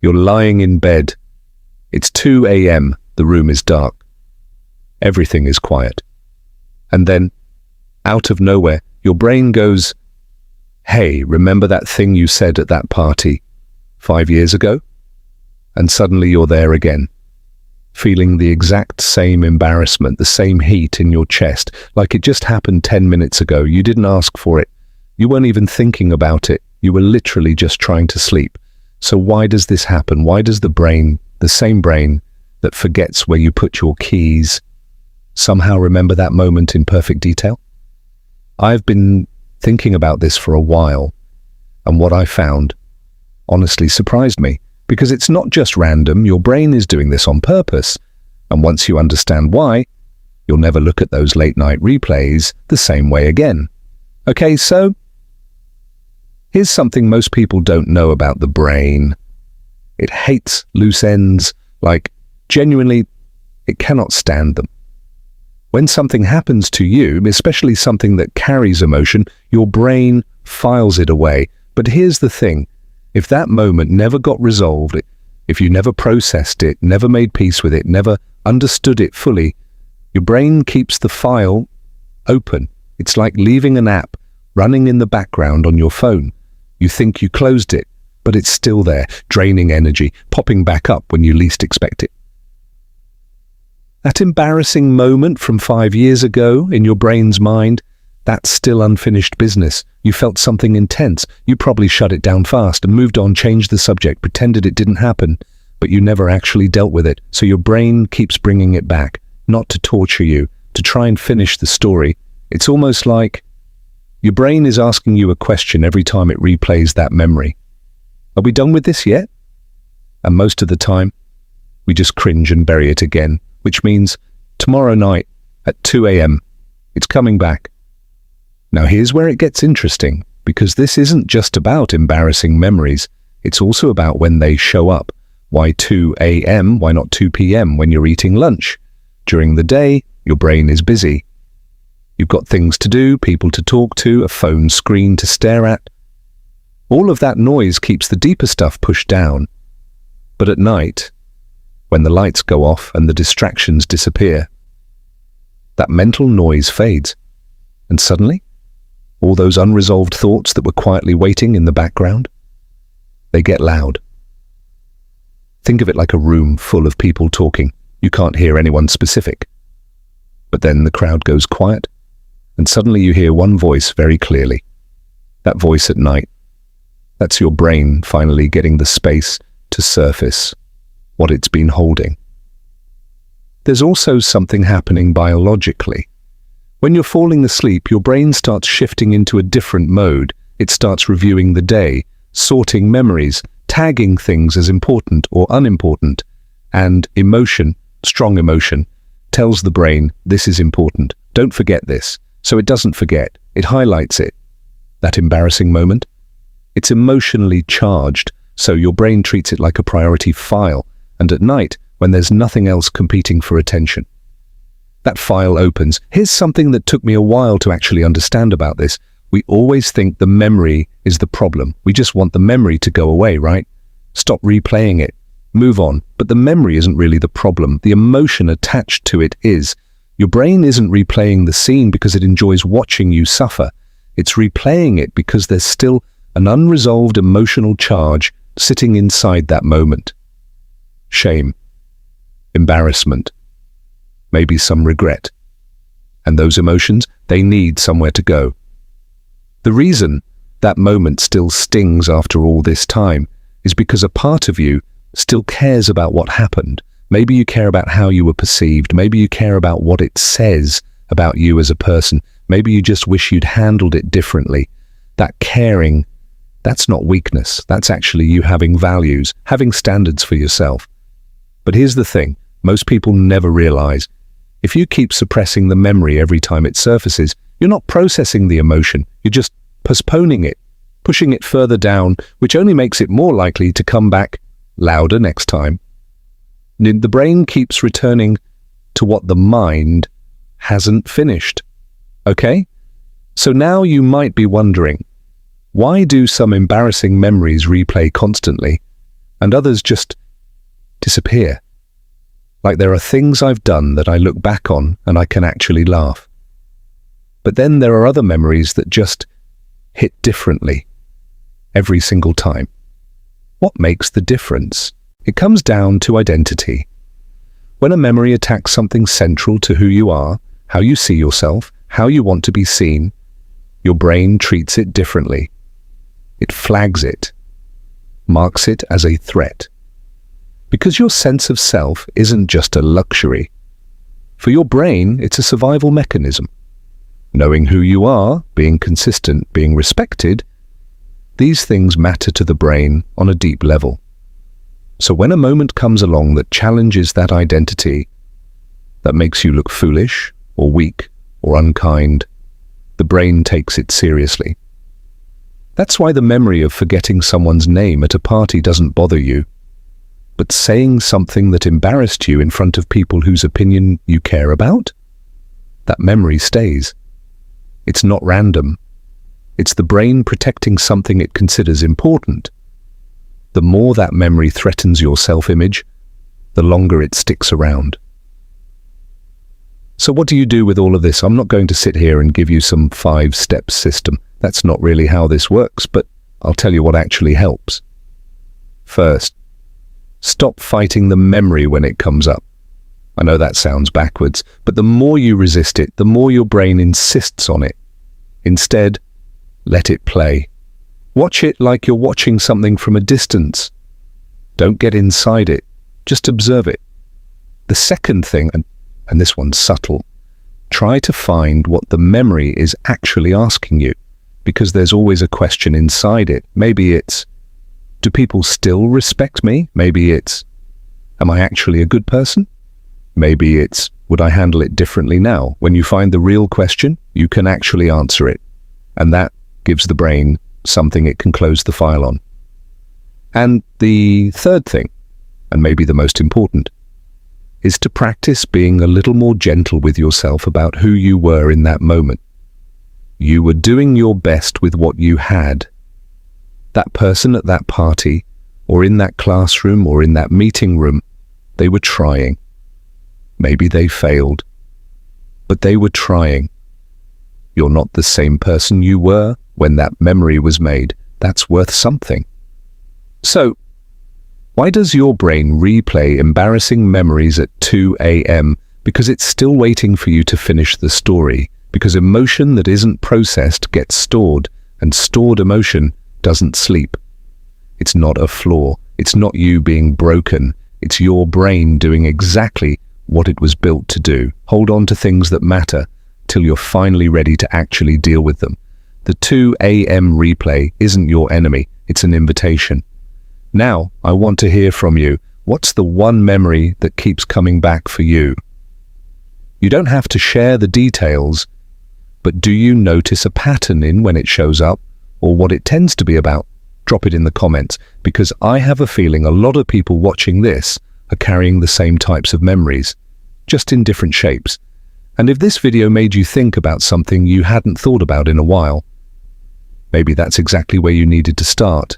You're lying in bed. It's 2 a.m. The room is dark. Everything is quiet. And then, out of nowhere, your brain goes, "Hey, remember that thing you said at that party 5 years ago?" And suddenly you're there again, feeling the exact same embarrassment, the same heat in your chest, like it just happened 10 minutes ago. You didn't ask for it. You weren't even thinking about it. You were literally just trying to sleep. So why does this happen? Why does the brain, the same brain that forgets where you put your keys, somehow remember that moment in perfect detail? I've been thinking about this for a while, and what I found honestly surprised me, because it's not just random. Your brain is doing this on purpose, and once you understand why, you'll never look at those late-night replays the same way again. Okay, so here's something most people don't know about the brain. It hates loose ends, like genuinely, it cannot stand them. When something happens to you, especially something that carries emotion, your brain files it away. But here's the thing, if that moment never got resolved, if you never processed it, never made peace with it, never understood it fully, your brain keeps the file open. It's like leaving an app running in the background on your phone. You think you closed it, but it's still there, draining energy, popping back up when you least expect it. That embarrassing moment from 5 years ago in your brain's mind, that's still unfinished business. You felt something intense. You probably shut it down fast and moved on, changed the subject, pretended it didn't happen, but you never actually dealt with it. So your brain keeps bringing it back, not to torture you, to try and finish the story. It's almost like your brain is asking you a question every time it replays that memory. Are we done with this yet? And most of the time, we just cringe and bury it again, which means tomorrow night at 2 a.m., it's coming back. Now here's where it gets interesting, because this isn't just about embarrassing memories, it's also about when they show up. Why 2 a.m.? Why not 2 p.m. when you're eating lunch? During the day, your brain is busy. You've got things to do, people to talk to, a phone screen to stare at. All of that noise keeps the deeper stuff pushed down. But at night, when the lights go off and the distractions disappear, that mental noise fades. And suddenly, all those unresolved thoughts that were quietly waiting in the background, they get loud. Think of it like a room full of people talking. You can't hear anyone specific. But then the crowd goes quiet, and suddenly you hear one voice very clearly. That voice at night, that's your brain finally getting the space to surface what it's been holding. There's also something happening biologically. When you're falling asleep, your brain starts shifting into a different mode. It starts reviewing the day, sorting memories, tagging things as important or unimportant. And emotion, strong emotion, tells the brain, this is important, don't forget this. So it doesn't forget, it highlights it. That embarrassing moment, it's emotionally charged, so your brain treats it like a priority file. And at night, when there's nothing else competing for attention, that file opens. Here's something that took me a while to actually understand about this. We always think the memory is the problem. We just want the memory to go away, right? Stop replaying it. Move on. But the memory isn't really the problem. The emotion attached to it is. Your brain isn't replaying the scene because it enjoys watching you suffer. It's replaying it because there's still an unresolved emotional charge sitting inside that moment. Shame, embarrassment, maybe some regret. And those emotions, they need somewhere to go. The reason that moment still stings after all this time is because a part of you still cares about what happened. Maybe you care about how you were perceived. Maybe you care about what it says about you as a person. Maybe you just wish you'd handled it differently. That caring, that's not weakness. That's actually you having values, having standards for yourself. But here's the thing, most people never realize. If you keep suppressing the memory every time it surfaces, you're not processing the emotion. You're just postponing it, pushing it further down, which only makes it more likely to come back louder next time. The brain keeps returning to what the mind hasn't finished. Okay? So now you might be wondering, why do some embarrassing memories replay constantly? and others just disappear. Like there are things I've done that I look back on and I can actually laugh. But then there are other memories that just hit differently every single time. What makes the difference? It comes down to identity. When a memory attacks something central to who you are, how you see yourself, how you want to be seen, your brain treats it differently. It flags it, marks it as a threat. Because your sense of self isn't just a luxury. For your brain, it's a survival mechanism. Knowing who you are, being consistent, being respected, these things matter to the brain on a deep level. So when a moment comes along that challenges that identity, that makes you look foolish or weak or unkind, the brain takes it seriously. That's why the memory of forgetting someone's name at a party doesn't bother you. But saying something that embarrassed you in front of people whose opinion you care about, that memory stays. It's not random. It's the brain protecting something it considers important. The more that memory threatens your self-image, the longer it sticks around. So what do you do with all of this? I'm not going to sit here and give you some 5-step system. That's not really how this works, but I'll tell you what actually helps. First, stop fighting the memory when it comes up. I know that sounds backwards, but the more you resist it, the more your brain insists on it. Instead, let it play. Watch it like you're watching something from a distance. Don't get inside it, just observe it. The second thing, and this one's subtle, try to find what the memory is actually asking you, because there's always a question inside it. Maybe it's, do people still respect me? Maybe it's, am I actually a good person? Maybe it's, would I handle it differently now? When you find the real question, you can actually answer it. And that gives the brain something it can close the file on. And the third thing, and maybe the most important, is to practice being a little more gentle with yourself about who you were in that moment. You were doing your best with what you had. That person at that party, or in that classroom, or in that meeting room, they were trying. Maybe they failed, but they were trying. You're not the same person you were when that memory was made. That's worth something. So, why does your brain replay embarrassing memories at 2 a.m.? Because it's still waiting for you to finish the story. Because emotion that isn't processed gets stored, and stored emotion doesn't sleep. It's not a flaw. It's not you being broken. It's your brain doing exactly what it was built to do. Hold on to things that matter till you're finally ready to actually deal with them. The 2 a.m. replay isn't your enemy. It's an invitation. Now, I want to hear from you. What's the one memory that keeps coming back for you? You don't have to share the details, but do you notice a pattern in when it shows up, or what it tends to be about? Drop it in the comments, because I have a feeling a lot of people watching this are carrying the same types of memories, just in different shapes. And if this video made you think about something you hadn't thought about in a while, maybe that's exactly where you needed to start.